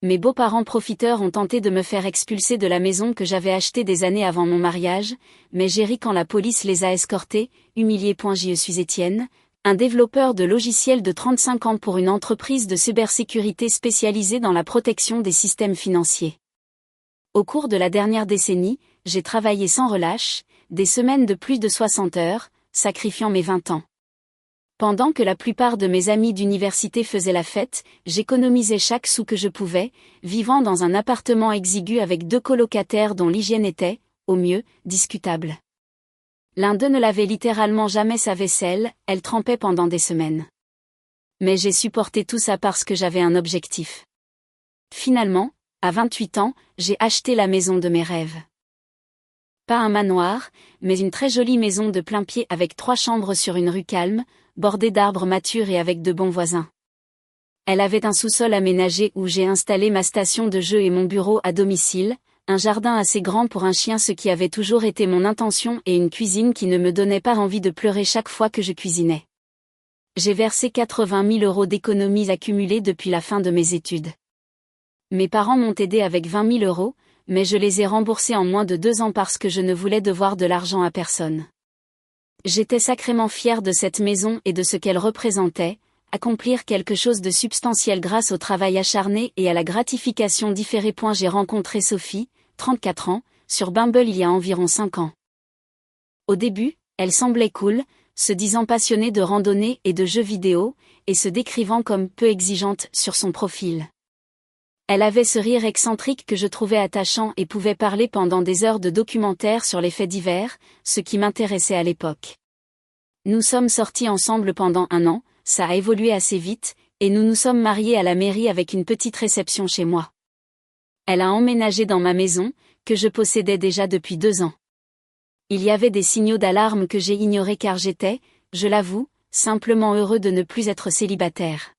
Mes beaux-parents profiteurs ont tenté de me faire expulser de la maison que j'avais achetée des années avant mon mariage, mais j'ai ri quand la police les a escortés, humiliés. Je suis Étienne, un développeur de logiciels de 35 ans pour une entreprise de cybersécurité spécialisée dans la protection des systèmes financiers. Au cours de la dernière décennie, j'ai travaillé sans relâche, des semaines de plus de 60 heures, sacrifiant mes 20 ans. Pendant que la plupart de mes amis d'université faisaient la fête, j'économisais chaque sou que je pouvais, vivant dans un appartement exigu avec 2 colocataires dont l'hygiène était, au mieux, discutable. L'un d'eux ne lavait littéralement jamais sa vaisselle, elle trempait pendant des semaines. Mais j'ai supporté tout ça parce que j'avais un objectif. Finalement, à 28 ans, j'ai acheté la maison de mes rêves. Pas un manoir, mais une très jolie maison de plain-pied avec 3 chambres sur une rue calme, bordée d'arbres matures et avec de bons voisins. Elle avait un sous-sol aménagé où j'ai installé ma station de jeu et mon bureau à domicile, un jardin assez grand pour un chien, ce qui avait toujours été mon intention, et une cuisine qui ne me donnait pas envie de pleurer chaque fois que je cuisinais. J'ai versé 80 000 € d'économies accumulées depuis la fin de mes études. Mes parents m'ont aidé avec 20 000 €, mais je les ai remboursés en moins de 2 ans parce que je ne voulais devoir de l'argent à personne. J'étais sacrément fière de cette maison et de ce qu'elle représentait, accomplir quelque chose de substantiel grâce au travail acharné et à la gratification différée. J'ai rencontré Sophie, 34 ans, sur Bumble il y a environ 5 ans. Au début, elle semblait cool, se disant passionnée de randonnée et de jeux vidéo, et se décrivant comme peu exigeante sur son profil. Elle avait ce rire excentrique que je trouvais attachant et pouvait parler pendant des heures de documentaires sur les faits divers, ce qui m'intéressait à l'époque. Nous sommes sortis ensemble pendant 1 an, ça a évolué assez vite, et nous nous sommes mariés à la mairie avec une petite réception chez moi. Elle a emménagé dans ma maison, que je possédais déjà depuis 2 ans. Il y avait des signaux d'alarme que j'ai ignorés car j'étais, je l'avoue, simplement heureux de ne plus être célibataire.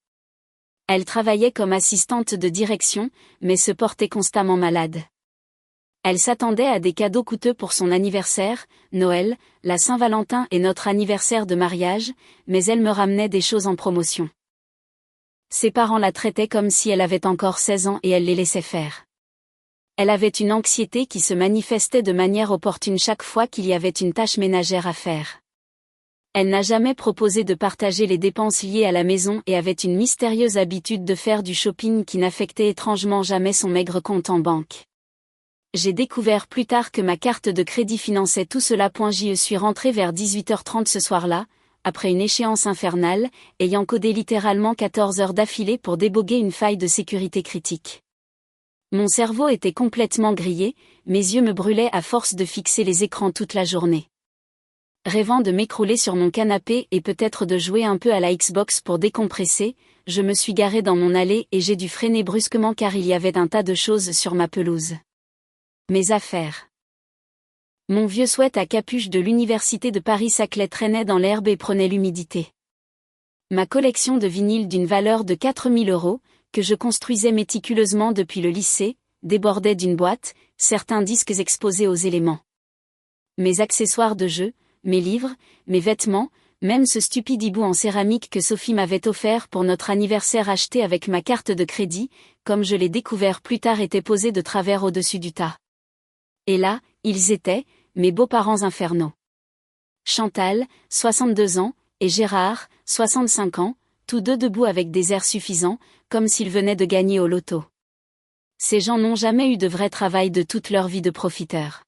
Elle travaillait comme assistante de direction, mais se portait constamment malade. Elle s'attendait à des cadeaux coûteux pour son anniversaire, Noël, la Saint-Valentin et notre anniversaire de mariage, mais elle me ramenait des choses en promotion. Ses parents la traitaient comme si elle avait encore 16 ans et elle les laissait faire. Elle avait une anxiété qui se manifestait de manière opportune chaque fois qu'il y avait une tâche ménagère à faire. Elle n'a jamais proposé de partager les dépenses liées à la maison et avait une mystérieuse habitude de faire du shopping qui n'affectait étrangement jamais son maigre compte en banque. J'ai découvert plus tard que ma carte de crédit finançait tout cela. J'y suis rentrée vers 18h30 ce soir-là, après une échéance infernale, ayant codé littéralement 14 heures d'affilée pour déboguer une faille de sécurité critique. Mon cerveau était complètement grillé, mes yeux me brûlaient à force de fixer les écrans toute la journée. Rêvant de m'écrouler sur mon canapé et peut-être de jouer un peu à la Xbox pour décompresser, je me suis garée dans mon allée et j'ai dû freiner brusquement car il y avait un tas de choses sur ma pelouse. Mes affaires. Mon vieux sweat à capuche de l'université de Paris-Saclay traînait dans l'herbe et prenait l'humidité. Ma collection de vinyles d'une valeur de 4 000 €, que je construisais méticuleusement depuis le lycée, débordait d'une boîte, certains disques exposés aux éléments. Mes accessoires de jeu, mes livres, mes vêtements, même ce stupide hibou en céramique que Sophie m'avait offert pour notre anniversaire acheté avec ma carte de crédit, comme je l'ai découvert plus tard, était posé de travers au-dessus du tas. Et là, ils étaient, mes beaux-parents infernaux. Chantal, 62 ans, et Gérard, 65 ans, tous deux debout avec des airs suffisants, comme s'ils venaient de gagner au loto. Ces gens n'ont jamais eu de vrai travail de toute leur vie de profiteurs.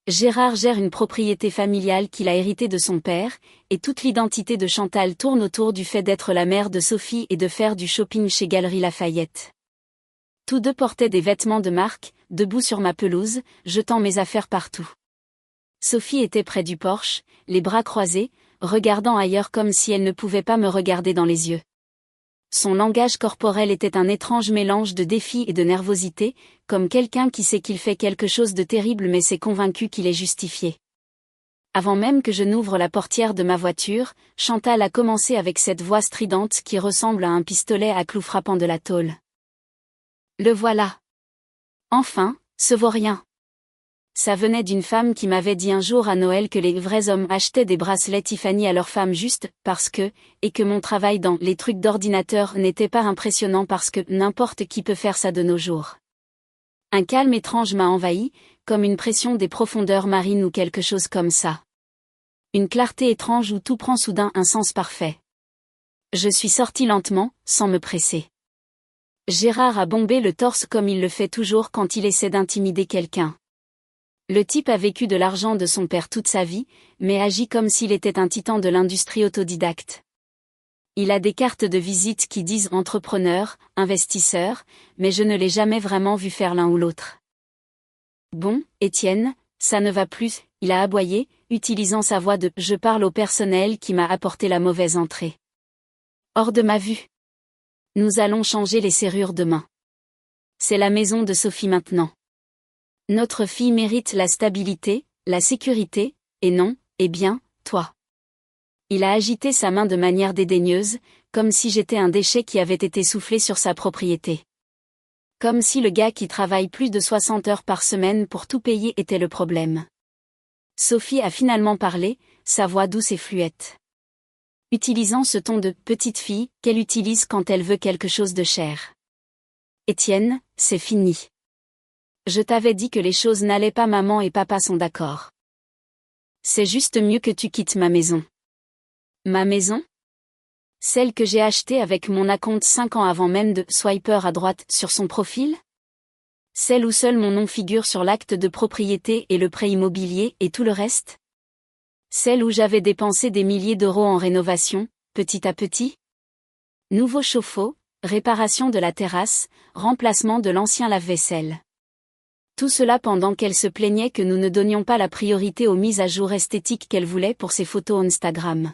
Gérard gère une propriété familiale qu'il a héritée de son père, et toute l'identité de Chantal tourne autour du fait d'être la mère de Sophie et de faire du shopping chez Galeries Lafayette. Tous deux portaient des vêtements de marque, debout sur ma pelouse, jetant mes affaires partout. Sophie était près du porche, les bras croisés, regardant ailleurs comme si elle ne pouvait pas me regarder dans les yeux. Son langage corporel était un étrange mélange de défi et de nervosité, comme quelqu'un qui sait qu'il fait quelque chose de terrible mais s'est convaincu qu'il est justifié. Avant même que je n'ouvre la portière de ma voiture, Chantal a commencé avec cette voix stridente qui ressemble à un pistolet à clous frappant de la tôle. Le voilà. Enfin, ce vaurien. Ça venait d'une femme qui m'avait dit un jour à Noël que les vrais hommes achetaient des bracelets Tiffany à leurs femmes juste parce que, et que mon travail dans les trucs d'ordinateur n'était pas impressionnant parce que n'importe qui peut faire ça de nos jours. Un calme étrange m'a envahi, comme une pression des profondeurs marines ou quelque chose comme ça. Une clarté étrange où tout prend soudain un sens parfait. Je suis sortie lentement, sans me presser. Gérard a bombé le torse comme il le fait toujours quand il essaie d'intimider quelqu'un. Le type a vécu de l'argent de son père toute sa vie, mais agit comme s'il était un titan de l'industrie autodidacte. Il a des cartes de visite qui disent entrepreneur, investisseur, mais je ne l'ai jamais vraiment vu faire l'un ou l'autre. Bon, Étienne, ça ne va plus, il a aboyé, utilisant sa voix de « je parle au personnel qui m'a apporté la mauvaise entrée ». Hors de ma vue. Nous allons changer les serrures demain. C'est la maison de Sophie maintenant. Notre fille mérite la stabilité, la sécurité, et non, eh bien, toi. Il a agité sa main de manière dédaigneuse, comme si j'étais un déchet qui avait été soufflé sur sa propriété. Comme si le gars qui travaille plus de 60 heures par semaine pour tout payer était le problème. Sophie a finalement parlé, sa voix douce et fluette. Utilisant ce ton de petite fille qu'elle utilise quand elle veut quelque chose de cher. Étienne, c'est fini. Je t'avais dit que les choses n'allaient pas, maman et papa sont d'accord. C'est juste mieux que tu quittes ma maison. Ma maison? Celle que j'ai achetée avec mon acompte 5 ans avant même de swiper à droite sur son profil? Celle où seul mon nom figure sur l'acte de propriété et le prêt immobilier et tout le reste? Celle où j'avais dépensé des milliers d'euros en rénovation, petit à petit? Nouveau chauffe-eau, réparation de la terrasse, remplacement de l'ancien lave-vaisselle. Tout cela pendant qu'elle se plaignait que nous ne donnions pas la priorité aux mises à jour esthétiques qu'elle voulait pour ses photos Instagram.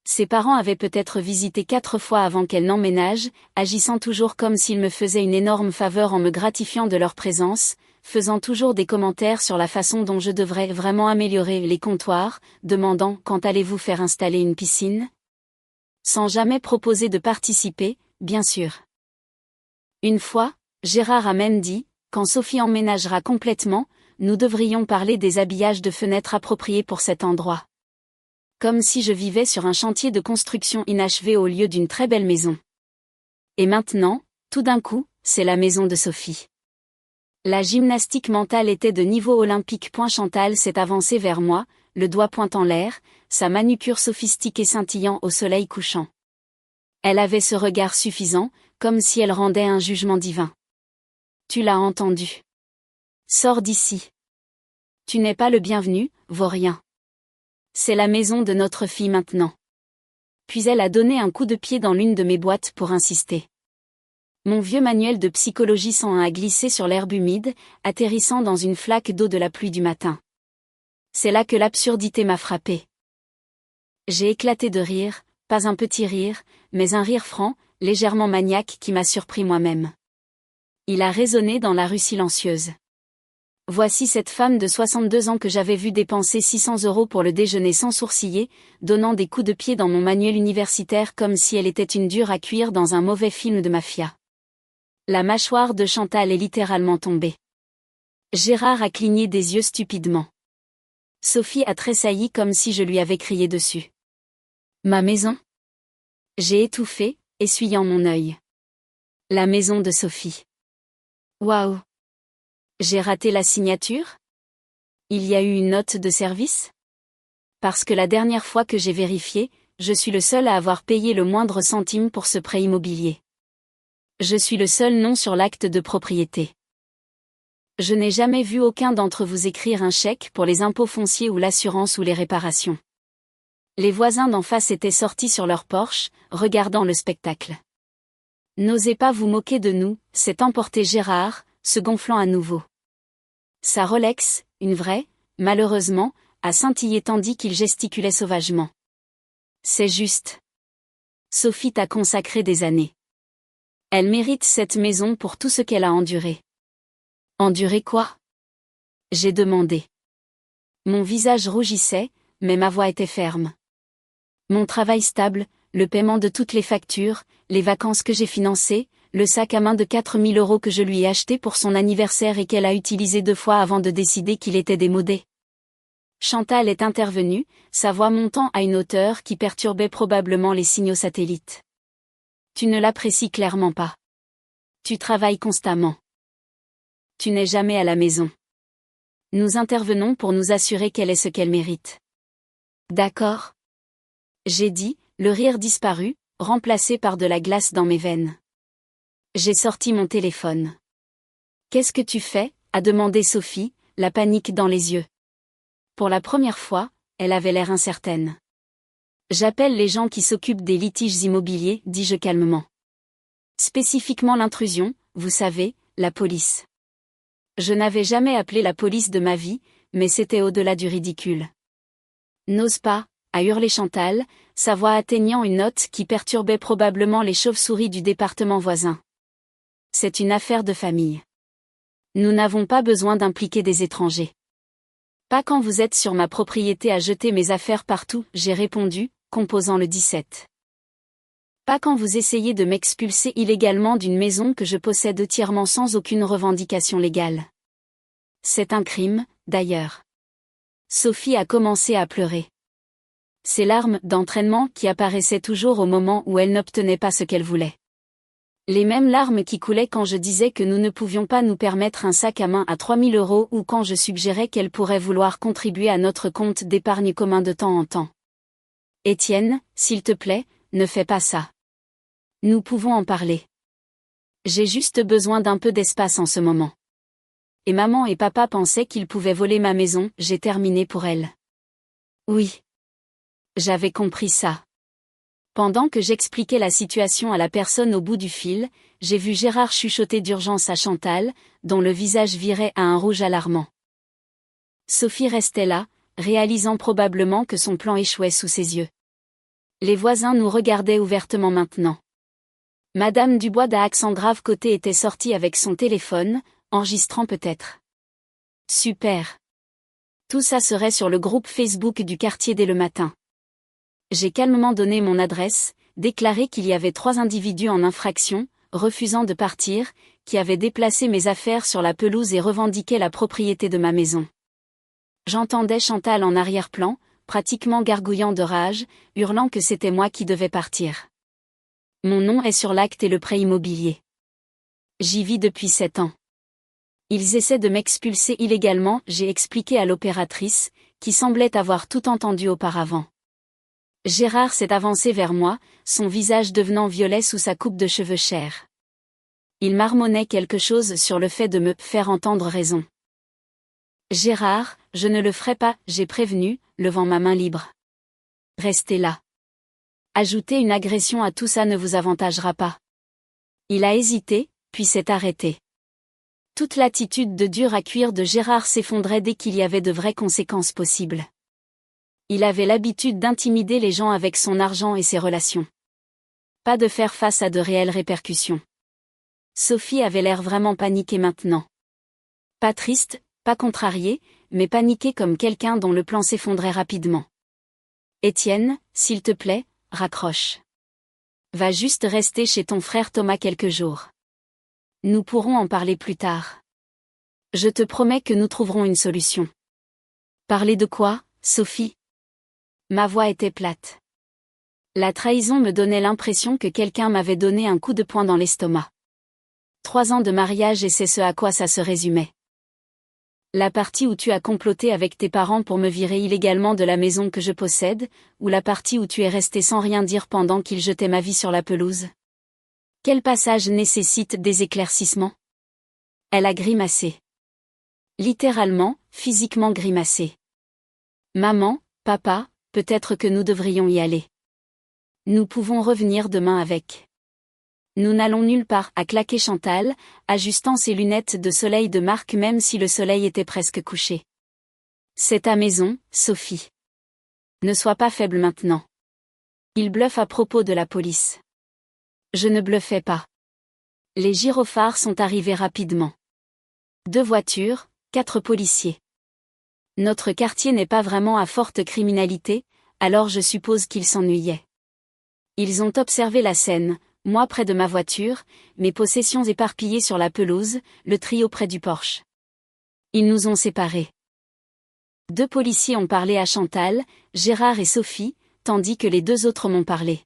Ses parents avaient peut-être visité 4 fois avant qu'elle n'emménage, agissant toujours comme s'ils me faisaient une énorme faveur en me gratifiant de leur présence, faisant toujours des commentaires sur la façon dont je devrais vraiment améliorer les comptoirs, demandant « quand allez-vous faire installer une piscine ?» Sans jamais proposer de participer, bien sûr. Une fois, Gérard a même dit, quand Sophie emménagera complètement, nous devrions parler des habillages de fenêtres appropriés pour cet endroit. Comme si je vivais sur un chantier de construction inachevé au lieu d'une très belle maison. Et maintenant, tout d'un coup, c'est la maison de Sophie. La gymnastique mentale était de niveau olympique. Chantal s'est avancée vers moi, le doigt pointant l'air, sa manucure sophistiquée scintillant au soleil couchant. Elle avait ce regard suffisant, comme si elle rendait un jugement divin. Tu l'as entendu. Sors d'ici. Tu n'es pas le bienvenu, vaurien. C'est la maison de notre fille maintenant. Puis elle a donné un coup de pied dans l'une de mes boîtes pour insister. Mon vieux manuel de psychologie 101 a glissé sur l'herbe humide, atterrissant dans une flaque d'eau de la pluie du matin. C'est là que l'absurdité m'a frappé. J'ai éclaté de rire, pas un petit rire, mais un rire franc, légèrement maniaque qui m'a surpris moi-même. Il a résonné dans la rue silencieuse. Voici cette femme de 62 ans que j'avais vue dépenser 600 € pour le déjeuner sans sourciller, donnant des coups de pied dans mon manuel universitaire comme si elle était une dure à cuire dans un mauvais film de mafia. La mâchoire de Chantal est littéralement tombée. Gérard a cligné des yeux stupidement. Sophie a tressailli comme si je lui avais crié dessus. Ma maison? J'ai étouffé, essuyant mon œil. La maison de Sophie. Waouh! J'ai raté la signature? Il y a eu une note de service? Parce que la dernière fois que j'ai vérifié, je suis le seul à avoir payé le moindre centime pour ce prêt immobilier. Je suis le seul nom sur l'acte de propriété. Je n'ai jamais vu aucun d'entre vous écrire un chèque pour les impôts fonciers ou l'assurance ou les réparations. Les voisins d'en face étaient sortis sur leur Porsche, regardant le spectacle. N'osez pas vous moquer de nous, s'est emporté Gérard, se gonflant à nouveau. Sa Rolex, une vraie, malheureusement, a scintillé tandis qu'il gesticulait sauvagement. C'est juste. Sophie t'a consacré des années. Elle mérite cette maison pour tout ce qu'elle a enduré. Enduré quoi? J'ai demandé. Mon visage rougissait, mais ma voix était ferme. Mon travail stable, le paiement de toutes les factures, les vacances que j'ai financées, Le sac à main de 4000 € que je lui ai acheté pour son anniversaire et qu'elle a utilisé 2 fois avant de décider qu'il était démodé. Chantal est intervenue, sa voix montant à une hauteur qui perturbait probablement les signaux satellites. Tu ne l'apprécies clairement pas. Tu travailles constamment. Tu n'es jamais à la maison. Nous intervenons pour nous assurer qu'elle est ce qu'elle mérite. D'accord? J'ai dit, le rire disparu, remplacé par de la glace dans mes veines. J'ai sorti mon téléphone. Qu'est-ce que tu fais? A demandé Sophie, la panique dans les yeux. Pour la première fois, elle avait l'air incertaine. J'appelle les gens qui s'occupent des litiges immobiliers, dis-je calmement. Spécifiquement l'intrusion, vous savez, la police. Je n'avais jamais appelé la police de ma vie, mais c'était au-delà du ridicule. N'ose pas, a hurlé Chantal, sa voix atteignant une note qui perturbait probablement les chauves-souris du département voisin. C'est une affaire de famille. Nous n'avons pas besoin d'impliquer des étrangers. Pas quand vous êtes sur ma propriété à jeter mes affaires partout, j'ai répondu, composant le 17. Pas quand vous essayez de m'expulser illégalement d'une maison que je possède entièrement sans aucune revendication légale. C'est un crime, d'ailleurs. Sophie a commencé à pleurer. Ses larmes d'entraînement qui apparaissaient toujours au moment où elle n'obtenait pas ce qu'elle voulait. Les mêmes larmes qui coulaient quand je disais que nous ne pouvions pas nous permettre un sac à main à 3000 € ou quand je suggérais qu'elle pourrait vouloir contribuer à notre compte d'épargne commun de temps en temps. Étienne, s'il te plaît, ne fais pas ça. Nous pouvons en parler. J'ai juste besoin d'un peu d'espace en ce moment. Et maman et papa pensaient qu'ils pouvaient voler ma maison, j'ai terminé pour elle. Oui. J'avais compris ça. Pendant que j'expliquais la situation à la personne au bout du fil, j'ai vu Gérard chuchoter d'urgence à Chantal, dont le visage virait à un rouge alarmant. Sophie restait là, réalisant probablement que son plan échouait sous ses yeux. Les voisins nous regardaient ouvertement maintenant. Madame Dubois d'Axangrave côté était sortie avec son téléphone, enregistrant peut-être. Super. Tout ça serait sur le groupe Facebook du quartier dès le matin. J'ai calmement donné mon adresse, déclaré qu'il y avait 3 individus en infraction, refusant de partir, qui avaient déplacé mes affaires sur la pelouse et revendiquaient la propriété de ma maison. J'entendais Chantal en arrière-plan, pratiquement gargouillant de rage, hurlant que c'était moi qui devais partir. Mon nom est sur l'acte et le prêt immobilier. J'y vis depuis 7 ans. Ils essaient de m'expulser illégalement, j'ai expliqué à l'opératrice, qui semblait avoir tout entendu auparavant. Gérard s'est avancé vers moi, son visage devenant violet sous sa coupe de cheveux chers. Il marmonnait quelque chose sur le fait de me faire entendre raison. Gérard, je ne le ferai pas, j'ai prévenu, levant ma main libre. Restez là. Ajouter une agression à tout ça ne vous avantagera pas. Il a hésité, puis s'est arrêté. Toute l'attitude de dur à cuire de Gérard s'effondrait dès qu'il y avait de vraies conséquences possibles. Il avait l'habitude d'intimider les gens avec son argent et ses relations. Pas de faire face à de réelles répercussions. Sophie avait l'air vraiment paniquée maintenant. Pas triste, pas contrariée, mais paniquée comme quelqu'un dont le plan s'effondrait rapidement. Étienne, s'il te plaît, raccroche. Va juste rester chez ton frère Thomas quelques jours. Nous pourrons en parler plus tard. Je te promets que nous trouverons une solution. Parler de quoi, Sophie? Ma voix était plate. La trahison me donnait l'impression que quelqu'un m'avait donné un coup de poing dans l'estomac. 3 ans de mariage et c'est ce à quoi ça se résumait. La partie où tu as comploté avec tes parents pour me virer illégalement de la maison que je possède, ou la partie où tu es resté sans rien dire pendant qu'ils jetaient ma vie sur la pelouse? Quel passage nécessite des éclaircissements? Elle a grimacé. Littéralement, physiquement grimacé. Maman, papa, peut-être que nous devrions y aller. Nous pouvons revenir demain avec. Nous n'allons nulle part, a claqué Chantal, ajustant ses lunettes de soleil de marque même si le soleil était presque couché. C'est ta maison, Sophie. Ne sois pas faible maintenant. Il bluffe à propos de la police. Je ne bluffais pas. Les gyrophares sont arrivés rapidement. 2 voitures, 4 policiers. Notre quartier n'est pas vraiment à forte criminalité, alors je suppose qu'ils s'ennuyaient. Ils ont observé la scène, Moi près de ma voiture, mes possessions éparpillées sur la pelouse, le trio près du porche. Ils nous ont séparés. 2 policiers ont parlé à Chantal, Gérard et Sophie, tandis que les 2 autres m'ont parlé.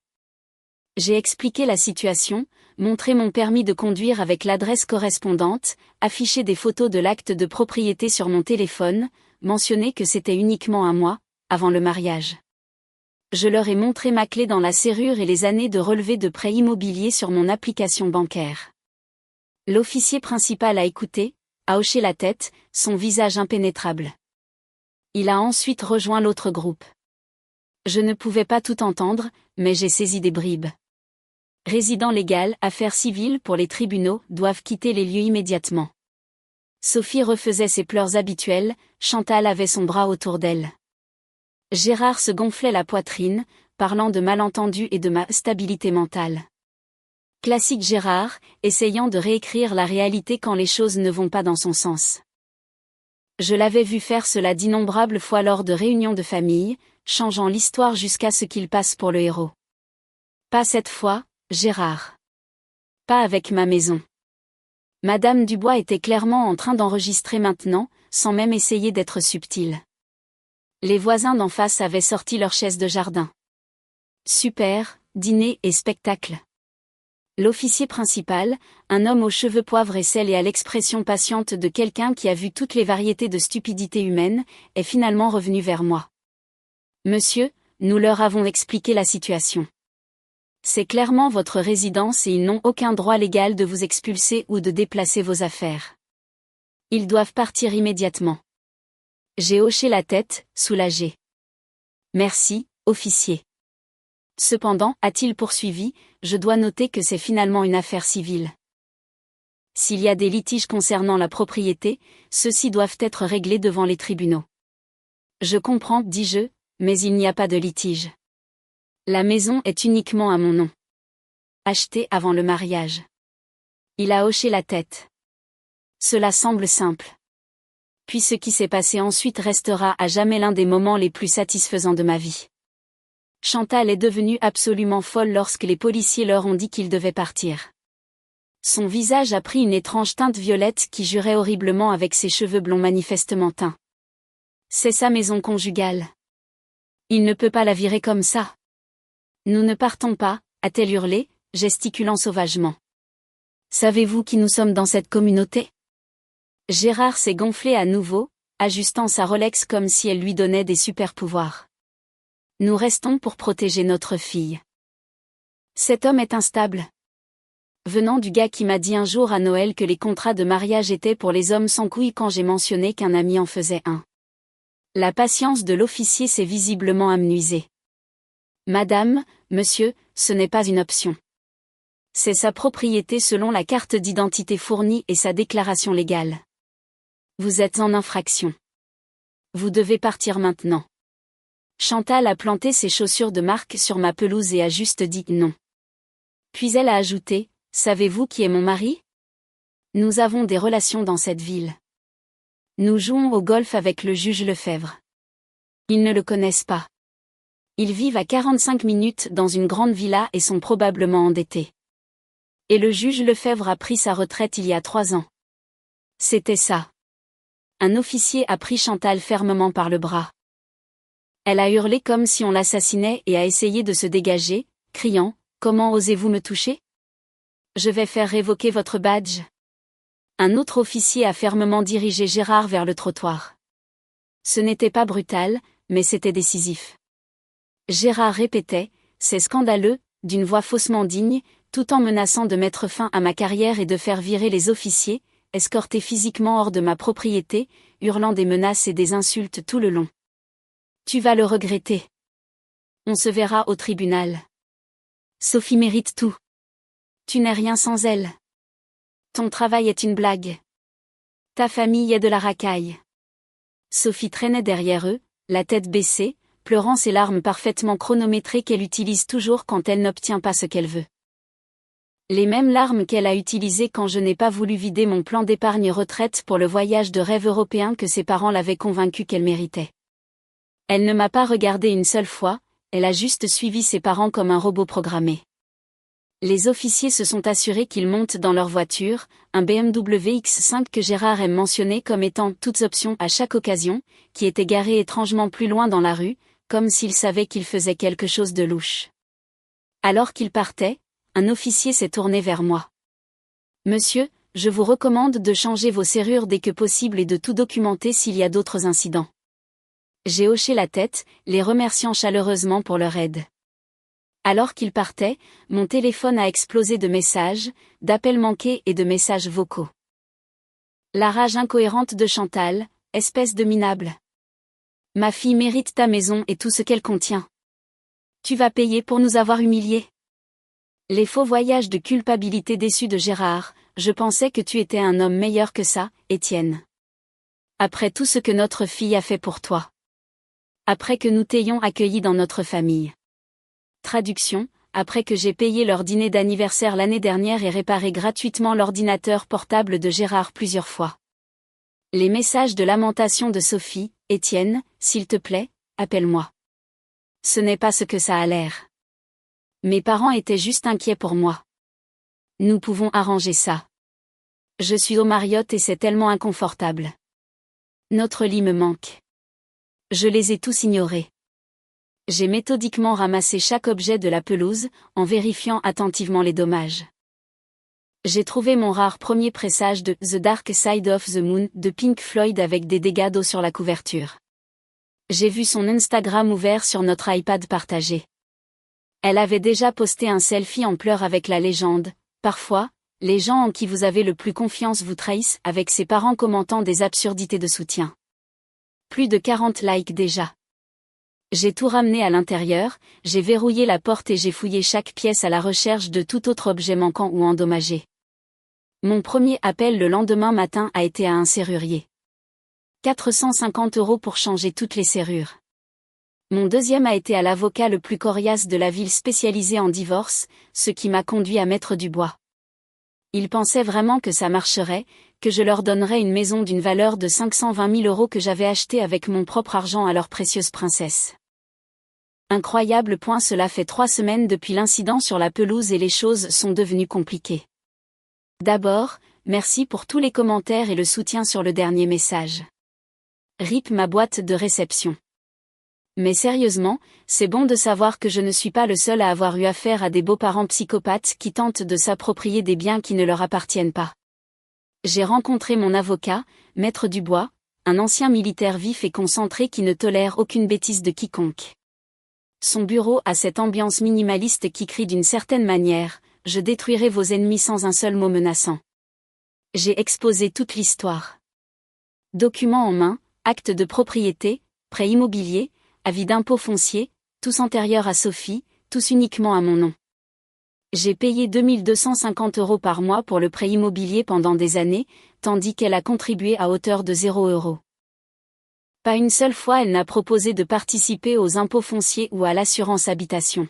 J'ai expliqué la situation, montré mon permis de conduire avec l'adresse correspondante, affiché des photos de l'acte de propriété sur mon téléphone, mentionné que c'était uniquement à moi, avant le mariage. Je leur ai montré ma clé dans la serrure et les années de relevé de prêt immobilier sur mon application bancaire. L'officier principal a écouté, a hoché la tête, son visage impénétrable. Il a ensuite rejoint l'autre groupe. Je ne pouvais pas tout entendre, mais j'ai saisi des bribes. Résident légal, affaires civiles pour les tribunaux, doivent quitter les lieux immédiatement. Sophie refaisait ses pleurs habituels, Chantal avait son bras autour d'elle. Gérard se gonflait la poitrine, parlant de malentendus et de ma stabilité mentale. Classique Gérard, essayant de réécrire la réalité quand les choses ne vont pas dans son sens. Je l'avais vu faire cela d'innombrables fois lors de réunions de famille, changeant l'histoire jusqu'à ce qu'il passe pour le héros. Pas cette fois, Gérard. Pas avec ma maison. Madame Dubois était clairement en train d'enregistrer maintenant, sans même essayer d'être subtile. Les voisins d'en face avaient sorti leurs chaises de jardin. Super, dîner et spectacle. L'officier principal, un homme aux cheveux poivre et sel et à l'expression patiente de quelqu'un qui a vu toutes les variétés de stupidité humaine, est finalement revenu vers moi. Monsieur, nous leur avons expliqué la situation. C'est clairement votre résidence et ils n'ont aucun droit légal de vous expulser ou de déplacer vos affaires. Ils doivent partir immédiatement. J'ai hoché la tête, soulagé. Merci, officier. Cependant, a-t-il poursuivi, je dois noter que c'est finalement une affaire civile. S'il y a des litiges concernant la propriété, ceux-ci doivent être réglés devant les tribunaux. Je comprends, dis-je, mais il n'y a pas de litige. La maison est uniquement à mon nom. Achetée avant le mariage. Il a hoché la tête. Cela semble simple. Puis ce qui s'est passé ensuite restera à jamais l'un des moments les plus satisfaisants de ma vie. Chantal est devenue absolument folle lorsque les policiers leur ont dit qu'ils devaient partir. Son visage a pris une étrange teinte violette qui jurait horriblement avec ses cheveux blonds manifestement teints. C'est sa maison conjugale. Il ne peut pas la virer comme ça. Nous ne partons pas, a-t-elle hurlé, gesticulant sauvagement. Savez-vous qui nous sommes dans cette communauté ? Gérard s'est gonflé à nouveau, ajustant sa Rolex comme si elle lui donnait des super-pouvoirs. Nous restons pour protéger notre fille. Cet homme est instable. Venant du gars qui m'a dit un jour à Noël que les contrats de mariage étaient pour les hommes sans couilles quand j'ai mentionné qu'un ami en faisait un. La patience de l'officier s'est visiblement amenuisée. Madame, monsieur, ce n'est pas une option. C'est sa propriété selon la carte d'identité fournie et sa déclaration légale. Vous êtes en infraction. Vous devez partir maintenant. Chantal a planté ses chaussures de marque sur ma pelouse et a juste dit non. Puis elle a ajouté, savez-vous qui est mon mari ? Nous avons des relations dans cette ville. Nous jouons au golf avec le juge Lefebvre. Ils ne le connaissent pas. Ils vivent à 45 minutes dans une grande villa et sont probablement endettés. Et le juge Lefebvre a pris sa retraite il y a 3 ans. C'était ça. Un officier a pris Chantal fermement par le bras. Elle a hurlé comme si on l'assassinait et a essayé de se dégager, criant « Comment osez-vous me toucher ? Je vais faire révoquer votre badge. » Un autre officier a fermement dirigé Gérard vers le trottoir. Ce n'était pas brutal, mais c'était décisif. Gérard répétait « C'est scandaleux », d'une voix faussement digne, tout en menaçant de mettre fin à ma carrière et de faire virer les officiers, escortés physiquement hors de ma propriété, hurlant des menaces et des insultes tout le long. Tu vas le regretter. On se verra au tribunal. Sophie mérite tout. Tu n'es rien sans elle. Ton travail est une blague. Ta famille est de la racaille. Sophie traînait derrière eux, la tête baissée, pleurant ses larmes parfaitement chronométrées qu'elle utilise toujours quand elle n'obtient pas ce qu'elle veut. Les mêmes larmes qu'elle a utilisées quand je n'ai pas voulu vider mon plan d'épargne retraite pour le voyage de rêve européen que ses parents l'avaient convaincue qu'elle méritait. Elle ne m'a pas regardé une seule fois, elle a juste suivi ses parents comme un robot programmé. Les officiers se sont assurés qu'ils montent dans leur voiture, un BMW X5 que Gérard aime mentionner comme étant toutes options à chaque occasion, qui était garé étrangement plus loin dans la rue, comme s'il savait qu'il faisait quelque chose de louche. Alors qu'il partait, un officier s'est tourné vers moi. « Monsieur, je vous recommande de changer vos serrures dès que possible et de tout documenter s'il y a d'autres incidents. » J'ai hoché la tête, les remerciant chaleureusement pour leur aide. Alors qu'il partait, mon téléphone a explosé de messages, d'appels manqués et de messages vocaux. La rage incohérente de Chantal, espèce de minable. Ma fille mérite ta maison et tout ce qu'elle contient. Tu vas payer pour nous avoir humiliés. Les faux voyages de culpabilité déçus de Gérard, je pensais que tu étais un homme meilleur que ça, Étienne. Après tout ce que notre fille a fait pour toi. Après que nous t'ayons accueilli dans notre famille. Traduction, après que j'ai payé leur dîner d'anniversaire l'année dernière et réparé gratuitement l'ordinateur portable de Gérard plusieurs fois. Les messages de lamentation de Sophie, Étienne, s'il te plaît, appelle-moi. Ce n'est pas ce que ça a l'air. Mes parents étaient juste inquiets pour moi. Nous pouvons arranger ça. Je suis au Marriott et c'est tellement inconfortable. Notre lit me manque. Je les ai tous ignorés. J'ai méthodiquement ramassé chaque objet de la pelouse, en vérifiant attentivement les dommages. J'ai trouvé mon rare premier pressage de The Dark Side of the Moon de Pink Floyd avec des dégâts d'eau sur la couverture. J'ai vu son Instagram ouvert sur notre iPad partagé. Elle avait déjà posté un selfie en pleurs avec la légende. Parfois, les gens en qui vous avez le plus confiance vous trahissent, avec ses parents commentant des absurdités de soutien. Plus de 40 likes déjà. J'ai tout ramené à l'intérieur, j'ai verrouillé la porte et j'ai fouillé chaque pièce à la recherche de tout autre objet manquant ou endommagé. Mon premier appel le lendemain matin a été à un serrurier. 450 € pour changer toutes les serrures. Mon deuxième a été à l'avocat le plus coriace de la ville spécialisé en divorce, ce qui m'a conduit à mettre du bois. Ils pensaient vraiment que ça marcherait, que je leur donnerais une maison d'une valeur de 520 000 € que j'avais achetée avec mon propre argent à leur précieuse princesse. Incroyable point, cela fait 3 semaines depuis l'incident sur la pelouse et les choses sont devenues compliquées. D'abord, merci pour tous les commentaires et le soutien sur le dernier message. RIP ma boîte de réception. Mais sérieusement, c'est bon de savoir que je ne suis pas le seul à avoir eu affaire à des beaux-parents psychopathes qui tentent de s'approprier des biens qui ne leur appartiennent pas. J'ai rencontré mon avocat, Maître Dubois, un ancien militaire vif et concentré qui ne tolère aucune bêtise de quiconque. Son bureau a cette ambiance minimaliste qui crie d'une certaine manière « Je détruirai vos ennemis sans un seul mot menaçant ». J'ai exposé toute l'histoire. Documents en main, actes de propriété, prêt immobilier, avis d'impôt foncier, tous antérieurs à Sophie, tous uniquement à mon nom. J'ai payé 2250 € par mois pour le prêt immobilier pendant des années, tandis qu'elle a contribué à hauteur de 0 €. Pas une seule fois elle n'a proposé de participer aux impôts fonciers ou à l'assurance habitation.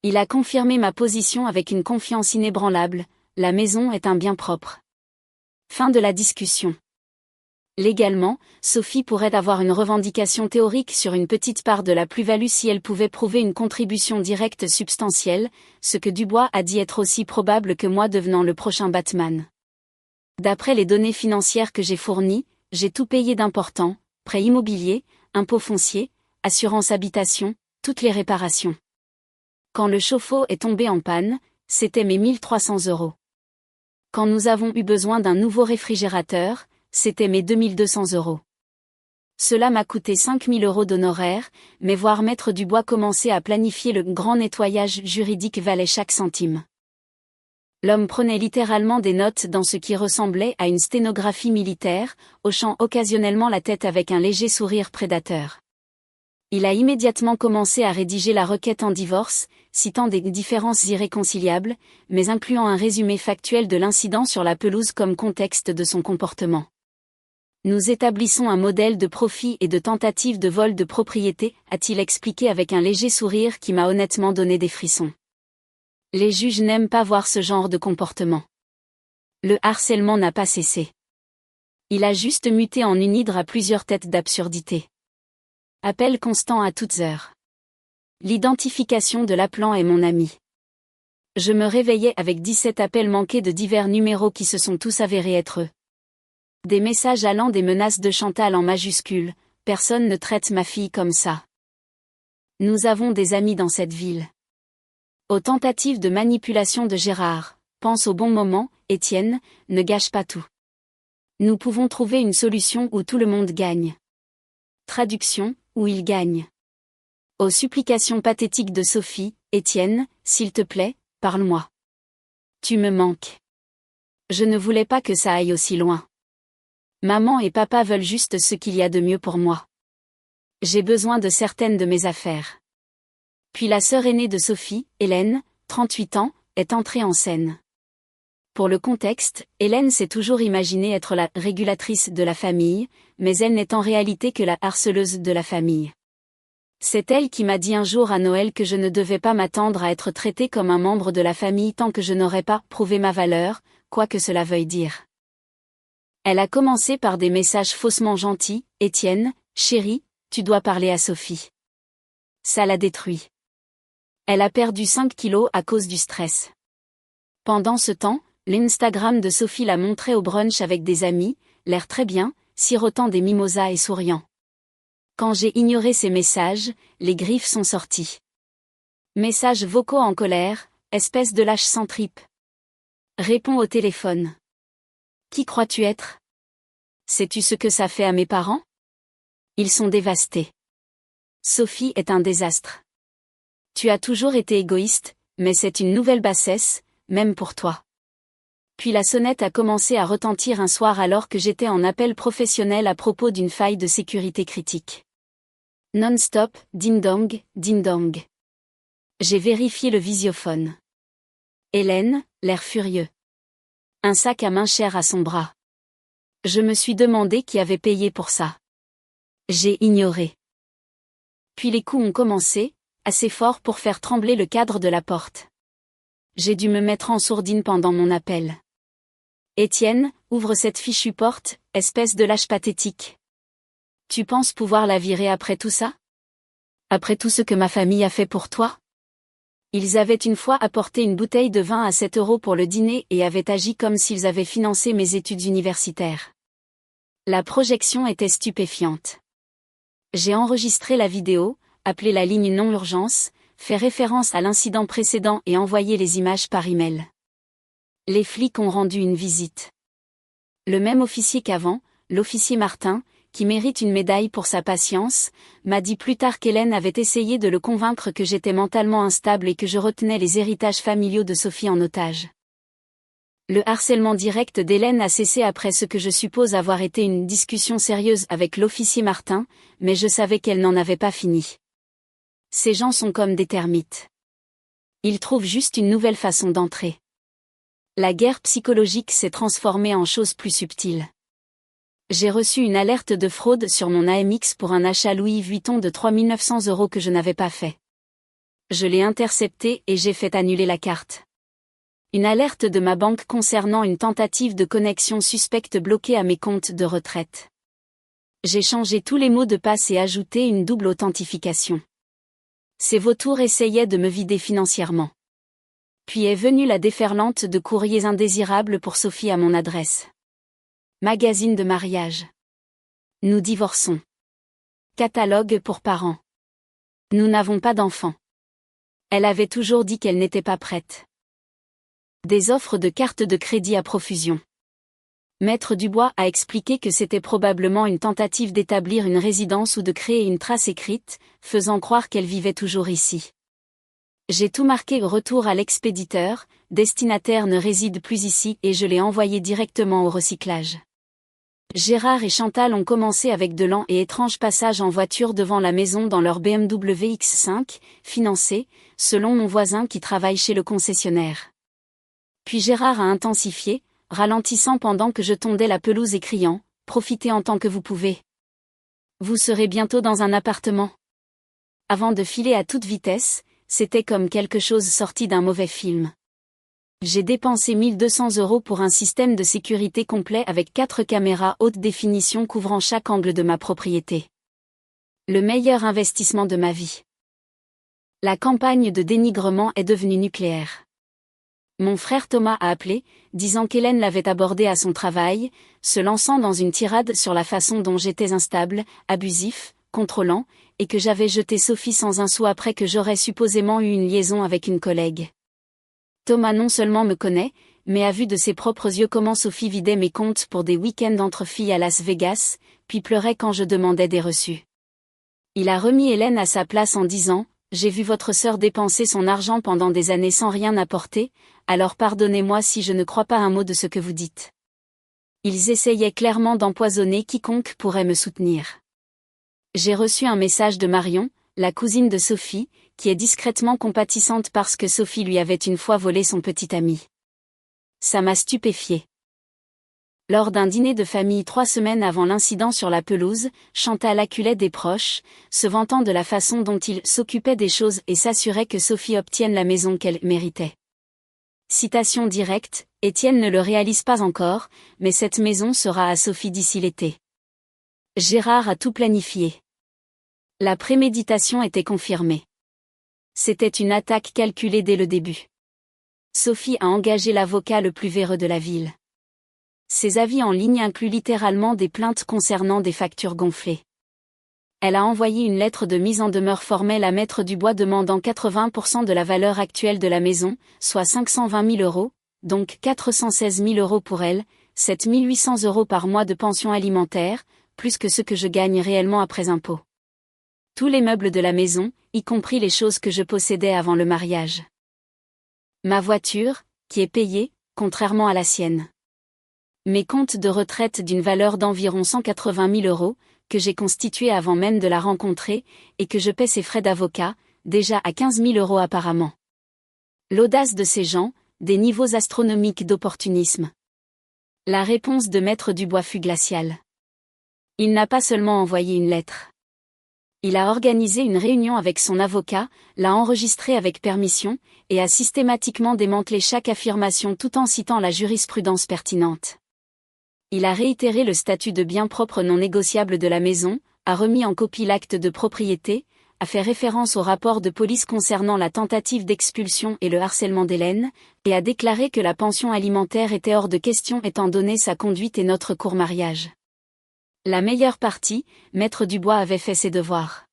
Il a confirmé ma position avec une confiance inébranlable, la maison est un bien propre. Fin de la discussion. Légalement, Sophie pourrait avoir une revendication théorique sur une petite part de la plus-value si elle pouvait prouver une contribution directe substantielle, ce que Dubois a dit être aussi probable que moi devenant le prochain Batman. D'après les données financières que j'ai fournies, j'ai tout payé d'important, prêt immobilier, impôts fonciers, assurance habitation, toutes les réparations. Quand le chauffe-eau est tombé en panne, c'était mes 1300 €. Quand nous avons eu besoin d'un nouveau réfrigérateur, c'était mes 2200 €. Cela m'a coûté 5000 € d'honoraires, mais voir Maître Dubois commencer à planifier le grand nettoyage juridique valait chaque centime. L'homme prenait littéralement des notes dans ce qui ressemblait à une sténographie militaire, hochant occasionnellement la tête avec un léger sourire prédateur. Il a immédiatement commencé à rédiger la requête en divorce, citant des différences irréconciliables, mais incluant un résumé factuel de l'incident sur la pelouse comme contexte de son comportement. Nous établissons un modèle de profit et de tentative de vol de propriété, a-t-il expliqué avec un léger sourire qui m'a honnêtement donné des frissons. Les juges n'aiment pas voir ce genre de comportement. Le harcèlement n'a pas cessé. Il a juste muté en une hydre à plusieurs têtes d'absurdité. Appel constant à toutes heures. L'identification de l'appelant est mon ami. Je me réveillais avec 17 appels manqués de divers numéros qui se sont tous avérés être eux. Des messages allant des menaces de Chantal en majuscules, personne ne traite ma fille comme ça. Nous avons des amis dans cette ville. Aux tentatives de manipulation de Gérard, pense au bon moment, Étienne, ne gâche pas tout. Nous pouvons trouver une solution où tout le monde gagne. Traduction, où il gagne. Aux supplications pathétiques de Sophie, Étienne, s'il te plaît, parle-moi. Tu me manques. Je ne voulais pas que ça aille aussi loin. Maman et papa veulent juste ce qu'il y a de mieux pour moi. J'ai besoin de certaines de mes affaires. Puis la sœur aînée de Sophie, Hélène, 38 ans, est entrée en scène. Pour le contexte, Hélène s'est toujours imaginée être la régulatrice de la famille, mais elle n'est en réalité que la harceleuse de la famille. C'est elle qui m'a dit un jour à Noël que je ne devais pas m'attendre à être traitée comme un membre de la famille tant que je n'aurais pas prouvé ma valeur, quoi que cela veuille dire. Elle a commencé par des messages faussement gentils, « Étienne, chérie, tu dois parler à Sophie. » Ça l'a détruit. Elle a perdu 5 kilos à cause du stress. Pendant ce temps, l'Instagram de Sophie la montrait au brunch avec des amis, l'air très bien, sirotant des mimosas et souriant. Quand j'ai ignoré ces messages, les griffes sont sorties. Messages vocaux en colère, espèce de lâche sans tripes. Réponds au téléphone. Qui crois-tu être? Sais-tu ce que ça fait à mes parents? Ils sont dévastés. Sophie est un désastre. Tu as toujours été égoïste, mais c'est une nouvelle bassesse, même pour toi. Puis la sonnette a commencé à retentir un soir alors que j'étais en appel professionnel à propos d'une faille de sécurité critique. Non-stop, ding-dong, ding-dong. J'ai vérifié le visiophone. Hélène, l'air furieux. Un sac à main cher à son bras. Je me suis demandé qui avait payé pour ça. J'ai ignoré. Puis les coups ont commencé, assez fort pour faire trembler le cadre de la porte. J'ai dû me mettre en sourdine pendant mon appel. Étienne, ouvre cette fichue porte, espèce de lâche pathétique. Tu penses pouvoir la virer après tout ça? Après tout ce que ma famille a fait pour toi? Ils avaient une fois apporté une bouteille de vin à 7 € pour le dîner et avaient agi comme s'ils avaient financé mes études universitaires. La projection était stupéfiante. J'ai enregistré la vidéo, appelé la ligne non-urgence, fait référence à l'incident précédent et envoyé les images par email. Les flics ont rendu une visite. Le même officier qu'avant, l'officier Martin, qui mérite une médaille pour sa patience, m'a dit plus tard qu'Hélène avait essayé de le convaincre que j'étais mentalement instable et que je retenais les héritages familiaux de Sophie en otage. Le harcèlement direct d'Hélène a cessé après ce que je suppose avoir été une discussion sérieuse avec l'officier Martin, mais je savais qu'elle n'en avait pas fini. Ces gens sont comme des termites. Ils trouvent juste une nouvelle façon d'entrer. La guerre psychologique s'est transformée en chose plus subtile. J'ai reçu une alerte de fraude sur mon AMX pour un achat Louis Vuitton de 3 900 € que je n'avais pas fait. Je l'ai intercepté et j'ai fait annuler la carte. Une alerte de ma banque concernant une tentative de connexion suspecte bloquée à mes comptes de retraite. J'ai changé tous les mots de passe et ajouté une double authentification. Ces vautours essayaient de me vider financièrement. Puis est venue la déferlante de courriers indésirables pour Sophie à mon adresse. Magazine de mariage. Nous divorçons. Catalogue pour parents. Nous n'avons pas d'enfants. Elle avait toujours dit qu'elle n'était pas prête. Des offres de cartes de crédit à profusion. Maître Dubois a expliqué que c'était probablement une tentative d'établir une résidence ou de créer une trace écrite, faisant croire qu'elle vivait toujours ici. J'ai tout marqué au retour à l'expéditeur, destinataire ne réside plus ici et je l'ai envoyé directement au recyclage. Gérard et Chantal ont commencé avec de lents et étranges passages en voiture devant la maison dans leur BMW X5, financé, selon mon voisin qui travaille chez le concessionnaire. Puis Gérard a intensifié, ralentissant pendant que je tondais la pelouse et criant « Profitez en tant que vous pouvez. Vous serez bientôt dans un appartement. » Avant de filer à toute vitesse, c'était comme quelque chose sorti d'un mauvais film. J'ai dépensé 1 200 € pour un système de sécurité complet avec 4 caméras haute définition couvrant chaque angle de ma propriété. Le meilleur investissement de ma vie. La campagne de dénigrement est devenue nucléaire. Mon frère Thomas a appelé, disant qu'Hélène l'avait abordé à son travail, se lançant dans une tirade sur la façon dont j'étais instable, abusif, contrôlant, et que j'avais jeté Sophie sans un sou après que j'aurais supposément eu une liaison avec une collègue. Thomas non seulement me connaît, mais a vu de ses propres yeux comment Sophie vidait mes comptes pour des week-ends entre filles à Las Vegas, puis pleurait quand je demandais des reçus. Il a remis Hélène à sa place en disant « J'ai vu votre sœur dépenser son argent pendant des années sans rien apporter, alors pardonnez-moi si je ne crois pas un mot de ce que vous dites. » Ils essayaient clairement d'empoisonner quiconque pourrait me soutenir. J'ai reçu un message de Marion, la cousine de Sophie, qui est discrètement compatissante parce que Sophie lui avait une fois volé son petit ami. Ça m'a stupéfiée. Lors d'un dîner de famille 3 semaines avant l'incident sur la pelouse, Chantal acculait des proches, se vantant de la façon dont il s'occupait des choses et s'assurait que Sophie obtienne la maison qu'elle méritait. Citation directe, Étienne ne le réalise pas encore, mais cette maison sera à Sophie d'ici l'été. Gérard a tout planifié. La préméditation était confirmée. C'était une attaque calculée dès le début. Sophie a engagé l'avocat le plus véreux de la ville. Ses avis en ligne incluent littéralement des plaintes concernant des factures gonflées. Elle a envoyé une lettre de mise en demeure formelle à Maître Dubois demandant 80% de la valeur actuelle de la maison, soit 520 000 €, donc 416 000 € pour elle, 7 800 € par mois de pension alimentaire, plus que ce que je gagne réellement après impôt. Tous les meubles de la maison, y compris les choses que je possédais avant le mariage. Ma voiture, qui est payée, contrairement à la sienne. Mes comptes de retraite d'une valeur d'environ 180 000 €, que j'ai constitués avant même de la rencontrer, et que je paie ses frais d'avocat, déjà à 15 000 € apparemment. L'audace de ces gens, des niveaux astronomiques d'opportunisme. La réponse de Maître Dubois fut glaciale. Il n'a pas seulement envoyé une lettre. Il a organisé une réunion avec son avocat, l'a enregistrée avec permission, et a systématiquement démantelé chaque affirmation tout en citant la jurisprudence pertinente. Il a réitéré le statut de bien propre non négociable de la maison, a remis en copie l'acte de propriété, a fait référence au rapport de police concernant la tentative d'expulsion et le harcèlement d'Hélène, et a déclaré que la pension alimentaire était hors de question étant donné sa conduite et notre court mariage. La meilleure partie, Maître Dubois avait fait ses devoirs.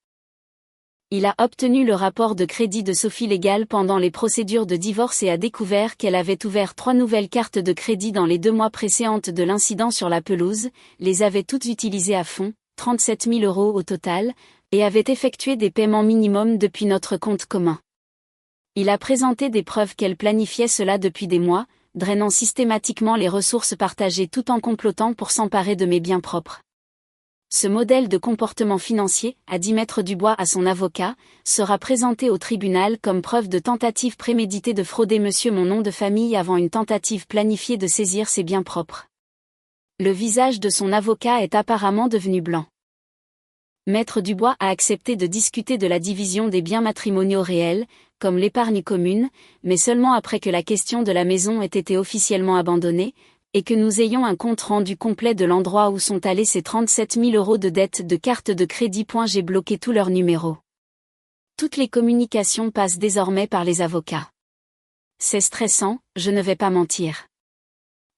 Il a obtenu le rapport de crédit de Sophie légale pendant les procédures de divorce et a découvert qu'elle avait ouvert 3 nouvelles cartes de crédit dans les 2 mois précédentes de l'incident sur la pelouse, les avait toutes utilisées à fond, 37 000 € au total, et avait effectué des paiements minimums depuis notre compte commun. Il a présenté des preuves qu'elle planifiait cela depuis des mois, drainant systématiquement les ressources partagées tout en complotant pour s'emparer de mes biens propres. Ce modèle de comportement financier, a dit Maître Dubois à son avocat, sera présenté au tribunal comme preuve de tentative préméditée de frauder monsieur mon nom de famille avant une tentative planifiée de saisir ses biens propres. Le visage de son avocat est apparemment devenu blanc. Maître Dubois a accepté de discuter de la division des biens matrimoniaux réels, comme l'épargne commune, mais seulement après que la question de la maison ait été officiellement abandonnée, et que nous ayons un compte rendu complet de l'endroit où sont allés ces 37 000 € de dettes de carte de crédit. J'ai bloqué tous leurs numéros. Toutes les communications passent désormais par les avocats. C'est stressant, je ne vais pas mentir.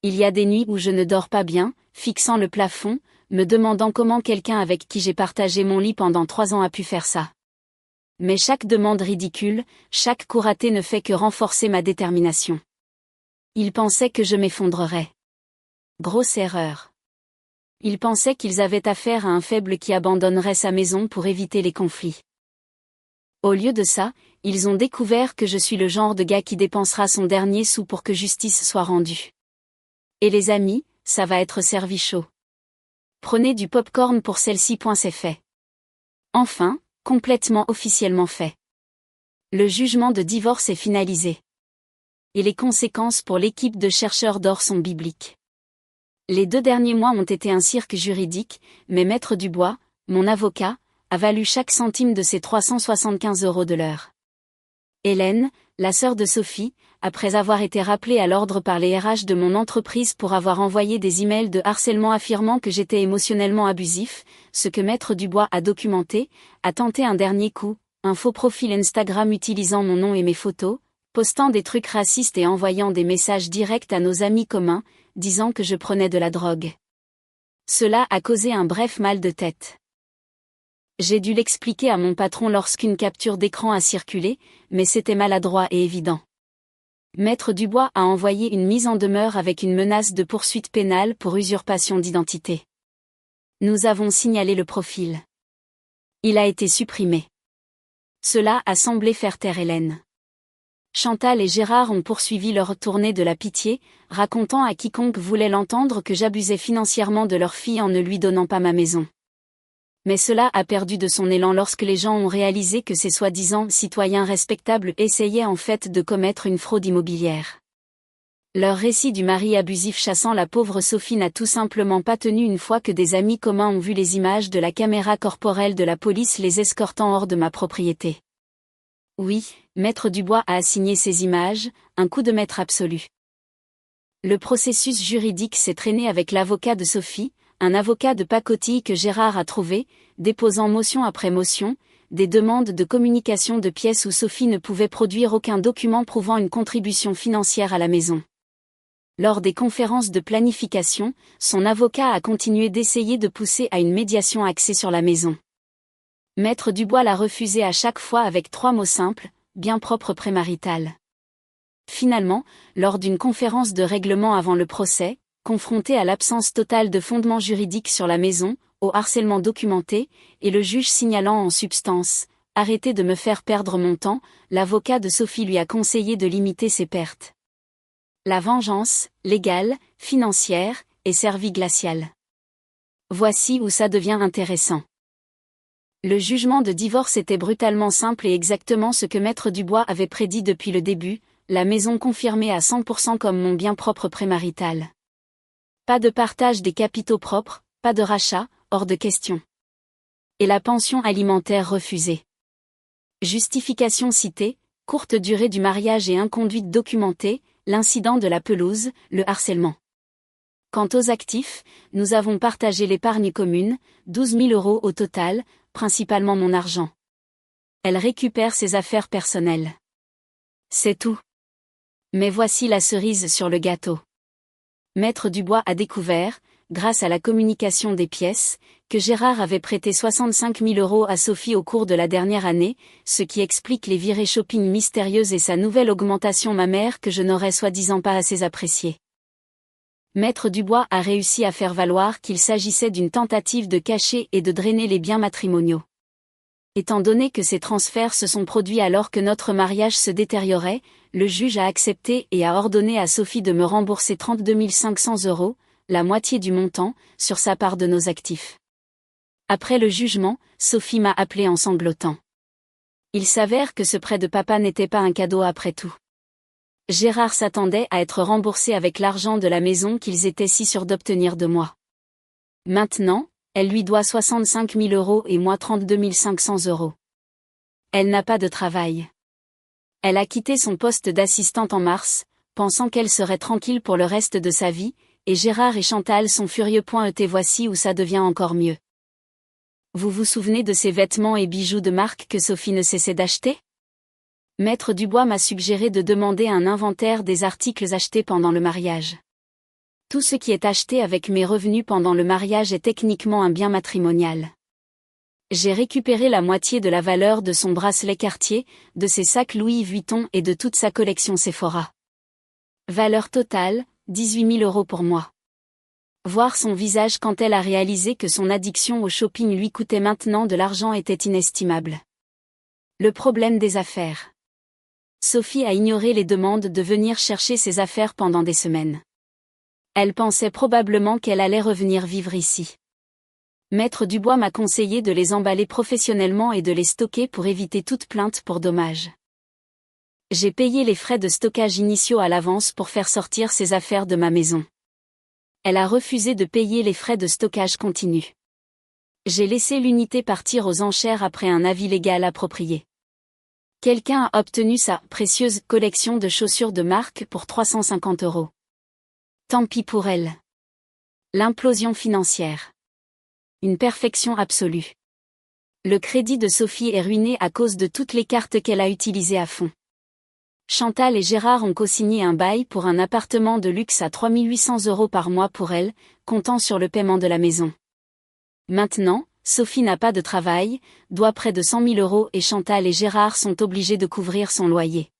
Il y a des nuits où je ne dors pas bien, fixant le plafond, me demandant comment quelqu'un avec qui j'ai partagé mon lit pendant 3 ans a pu faire ça. Mais chaque demande ridicule, chaque coup raté ne fait que renforcer ma détermination. Ils pensaient que je m'effondrerais. Grosse erreur. Ils pensaient qu'ils avaient affaire à un faible qui abandonnerait sa maison pour éviter les conflits. Au lieu de ça, ils ont découvert que je suis le genre de gars qui dépensera son dernier sou pour que justice soit rendue. Et les amis, ça va être servi chaud. Prenez du popcorn pour celle-ci. C'est fait. Enfin, complètement officiellement fait. Le jugement de divorce est finalisé. Et les conséquences pour l'équipe de chercheurs d'or sont bibliques. Les 2 derniers mois ont été un cirque juridique, mais Maître Dubois, mon avocat, a valu chaque centime de ces 375 € de l'heure. Hélène, la sœur de Sophie, après avoir été rappelée à l'ordre par les RH de mon entreprise pour avoir envoyé des emails de harcèlement affirmant que j'étais émotionnellement abusif, ce que Maître Dubois a documenté, a tenté un dernier coup, un faux profil Instagram utilisant mon nom et mes photos, postant des trucs racistes et envoyant des messages directs à nos amis communs, disant que je prenais de la drogue. Cela a causé un bref mal de tête. J'ai dû l'expliquer à mon patron lorsqu'une capture d'écran a circulé, mais c'était maladroit et évident. Maître Dubois a envoyé une mise en demeure avec une menace de poursuite pénale pour usurpation d'identité. Nous avons signalé le profil. Il a été supprimé. Cela a semblé faire taire Hélène. Chantal et Gérard ont poursuivi leur tournée de la pitié, racontant à quiconque voulait l'entendre que j'abusais financièrement de leur fille en ne lui donnant pas ma maison. Mais cela a perdu de son élan lorsque les gens ont réalisé que ces soi-disant citoyens respectables essayaient en fait de commettre une fraude immobilière. Leur récit du mari abusif chassant la pauvre Sophie n'a tout simplement pas tenu une fois que des amis communs ont vu les images de la caméra corporelle de la police les escortant hors de ma propriété. Oui, Maître Dubois a assigné ces images, un coup de maître absolu. Le processus juridique s'est traîné avec l'avocat de Sophie, un avocat de pacotille que Gérard a trouvé, déposant motion après motion, des demandes de communication de pièces où Sophie ne pouvait produire aucun document prouvant une contribution financière à la maison. Lors des conférences de planification, son avocat a continué d'essayer de pousser à une médiation axée sur la maison. Maître Dubois l'a refusé à chaque fois avec 3 mots simples, bien propre prémarital. Finalement, lors d'une conférence de règlement avant le procès, confronté à l'absence totale de fondement juridique sur la maison, au harcèlement documenté, et le juge signalant en substance « Arrêtez de me faire perdre mon temps », l'avocat de Sophie lui a conseillé de limiter ses pertes. La vengeance, légale, financière, est servie glaciale. Voici où ça devient intéressant. Le jugement de divorce était brutalement simple et exactement ce que Maître Dubois avait prédit depuis le début, la maison confirmée à 100% comme mon bien propre prémarital. Pas de partage des capitaux propres, pas de rachat, hors de question. Et la pension alimentaire refusée. Justification citée, courte durée du mariage et inconduite documentée, l'incident de la pelouse, le harcèlement. Quant aux actifs, nous avons partagé l'épargne commune, 12 000 € au total, principalement mon argent. Elle récupère ses affaires personnelles. C'est tout. Mais voici la cerise sur le gâteau. Maître Dubois a découvert, grâce à la communication des pièces, que Gérard avait prêté 65 000 € à Sophie au cours de la dernière année, ce qui explique les virées shopping mystérieuses et sa nouvelle augmentation mammaire que je n'aurais soi-disant pas assez appréciée. Maître Dubois a réussi à faire valoir qu'il s'agissait d'une tentative de cacher et de drainer les biens matrimoniaux. Étant donné que ces transferts se sont produits alors que notre mariage se détériorait, le juge a accepté et a ordonné à Sophie de me rembourser 32 500 €, la moitié du montant, sur sa part de nos actifs. Après le jugement, Sophie m'a appelé en sanglotant. Il s'avère que ce prêt de papa n'était pas un cadeau après tout. Gérard s'attendait à être remboursé avec l'argent de la maison qu'ils étaient si sûrs d'obtenir de moi. Maintenant, elle lui doit 65 000 € et moi 32 500 €. Elle n'a pas de travail. Elle a quitté son poste d'assistante en mars, pensant qu'elle serait tranquille pour le reste de sa vie, et Gérard et Chantal sont furieux. Voici où ça devient encore mieux. Vous vous souvenez de ces vêtements et bijoux de marque que Sophie ne cessait d'acheter ? Maître Dubois m'a suggéré de demander un inventaire des articles achetés pendant le mariage. Tout ce qui est acheté avec mes revenus pendant le mariage est techniquement un bien matrimonial. J'ai récupéré la moitié de la valeur de son bracelet Cartier, de ses sacs Louis Vuitton et de toute sa collection Sephora. Valeur totale, 18 000 € pour moi. Voir son visage quand elle a réalisé que son addiction au shopping lui coûtait maintenant de l'argent était inestimable. Le problème des affaires. Sophie a ignoré les demandes de venir chercher ses affaires pendant des semaines. Elle pensait probablement qu'elle allait revenir vivre ici. Maître Dubois m'a conseillé de les emballer professionnellement et de les stocker pour éviter toute plainte pour dommages. J'ai payé les frais de stockage initiaux à l'avance pour faire sortir ses affaires de ma maison. Elle a refusé de payer les frais de stockage continus. J'ai laissé l'unité partir aux enchères après un avis légal approprié. Quelqu'un a obtenu sa précieuse collection de chaussures de marque pour 350 €. Tant pis pour elle. L'implosion financière. Une perfection absolue. Le crédit de Sophie est ruiné à cause de toutes les cartes qu'elle a utilisées à fond. Chantal et Gérard ont co-signé un bail pour un appartement de luxe à 3 800 € par mois pour elle, comptant sur le paiement de la maison. Maintenant, Sophie n'a pas de travail, doit près de 100 000 € et Chantal et Gérard sont obligés de couvrir son loyer.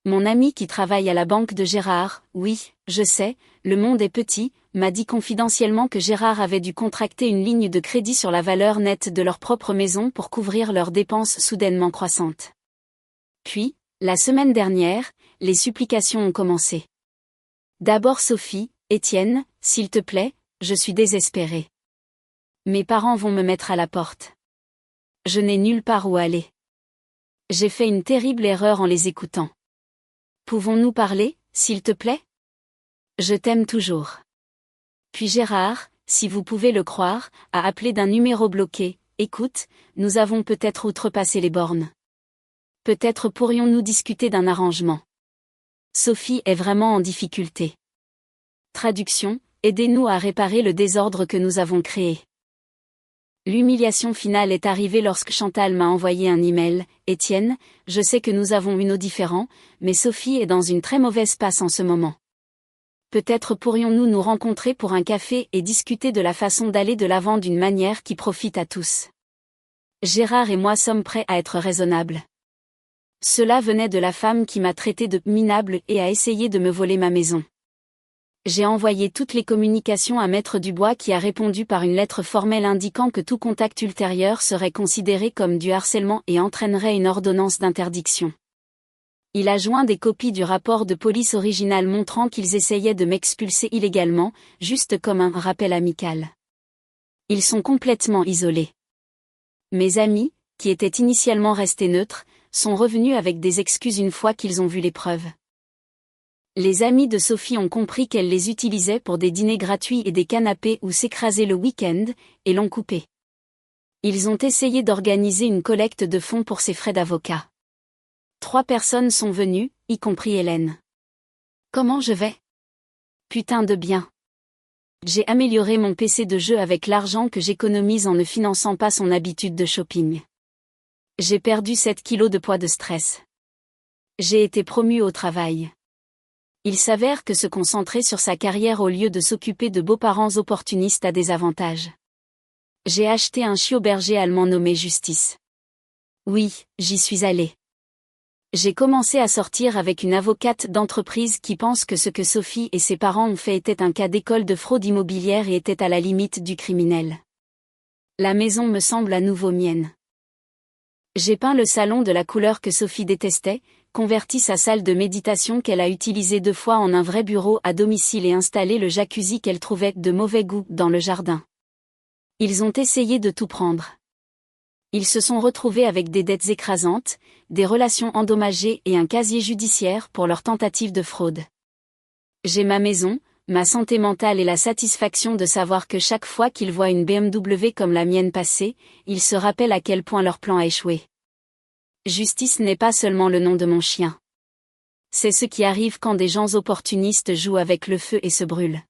Mon ami qui travaille à la banque de Gérard, oui, je sais, le monde est petit, m'a dit confidentiellement que Gérard avait dû contracter une ligne de crédit sur la valeur nette de leur propre maison pour couvrir leurs dépenses soudainement croissantes. Puis, la semaine dernière, les supplications ont commencé. D'abord Sophie, Étienne, s'il te plaît, je suis désespérée. Mes parents vont me mettre à la porte. Je n'ai nulle part où aller. J'ai fait une terrible erreur en les écoutant. Pouvons-nous parler, s'il te plaît? Je t'aime toujours. Puis Gérard, si vous pouvez le croire, a appelé d'un numéro bloqué. Écoute, nous avons peut-être outrepassé les bornes. Peut-être pourrions-nous discuter d'un arrangement. Sophie est vraiment en difficulté. Traduction, aidez-nous à réparer le désordre que nous avons créé. L'humiliation finale est arrivée lorsque Chantal m'a envoyé un email. Étienne, je sais que nous avons eu nos différends, mais Sophie est dans une très mauvaise passe en ce moment. Peut-être pourrions-nous nous rencontrer pour un café et discuter de la façon d'aller de l'avant d'une manière qui profite à tous. Gérard et moi sommes prêts à être raisonnables. Cela venait de la femme qui m'a traité de minable et a essayé de me voler ma maison. J'ai envoyé toutes les communications à Maître Dubois qui a répondu par une lettre formelle indiquant que tout contact ultérieur serait considéré comme du harcèlement et entraînerait une ordonnance d'interdiction. Il a joint des copies du rapport de police original montrant qu'ils essayaient de m'expulser illégalement, juste comme un rappel amical. Ils sont complètement isolés. Mes amis, qui étaient initialement restés neutres, sont revenus avec des excuses une fois qu'ils ont vu les preuves. Les amis de Sophie ont compris qu'elle les utilisait pour des dîners gratuits et des canapés où s'écraser le week-end, et l'ont coupé. Ils ont essayé d'organiser une collecte de fonds pour ses frais d'avocat. 3 personnes sont venues, y compris Hélène. Comment je vais? Putain de bien. J'ai amélioré mon PC de jeu avec l'argent que j'économise en ne finançant pas son habitude de shopping. J'ai perdu 7 kilos de poids de stress. J'ai été promue au travail. Il s'avère que se concentrer sur sa carrière au lieu de s'occuper de beaux-parents opportunistes a des avantages. J'ai acheté un chiot berger allemand nommé Justice. Oui, j'y suis allée. J'ai commencé à sortir avec une avocate d'entreprise qui pense que ce que Sophie et ses parents ont fait était un cas d'école de fraude immobilière et était à la limite du criminel. La maison me semble à nouveau mienne. J'ai peint le salon de la couleur que Sophie détestait, converti sa salle de méditation qu'elle a utilisée 2 fois en un vrai bureau à domicile et installé le jacuzzi qu'elle trouvait de mauvais goût dans le jardin. Ils ont essayé de tout prendre. Ils se sont retrouvés avec des dettes écrasantes, des relations endommagées et un casier judiciaire pour leur tentative de fraude. J'ai ma maison, ma santé mentale et la satisfaction de savoir que chaque fois qu'ils voient une BMW comme la mienne passer, ils se rappellent à quel point leur plan a échoué. Justice n'est pas seulement le nom de mon chien. C'est ce qui arrive quand des gens opportunistes jouent avec le feu et se brûlent.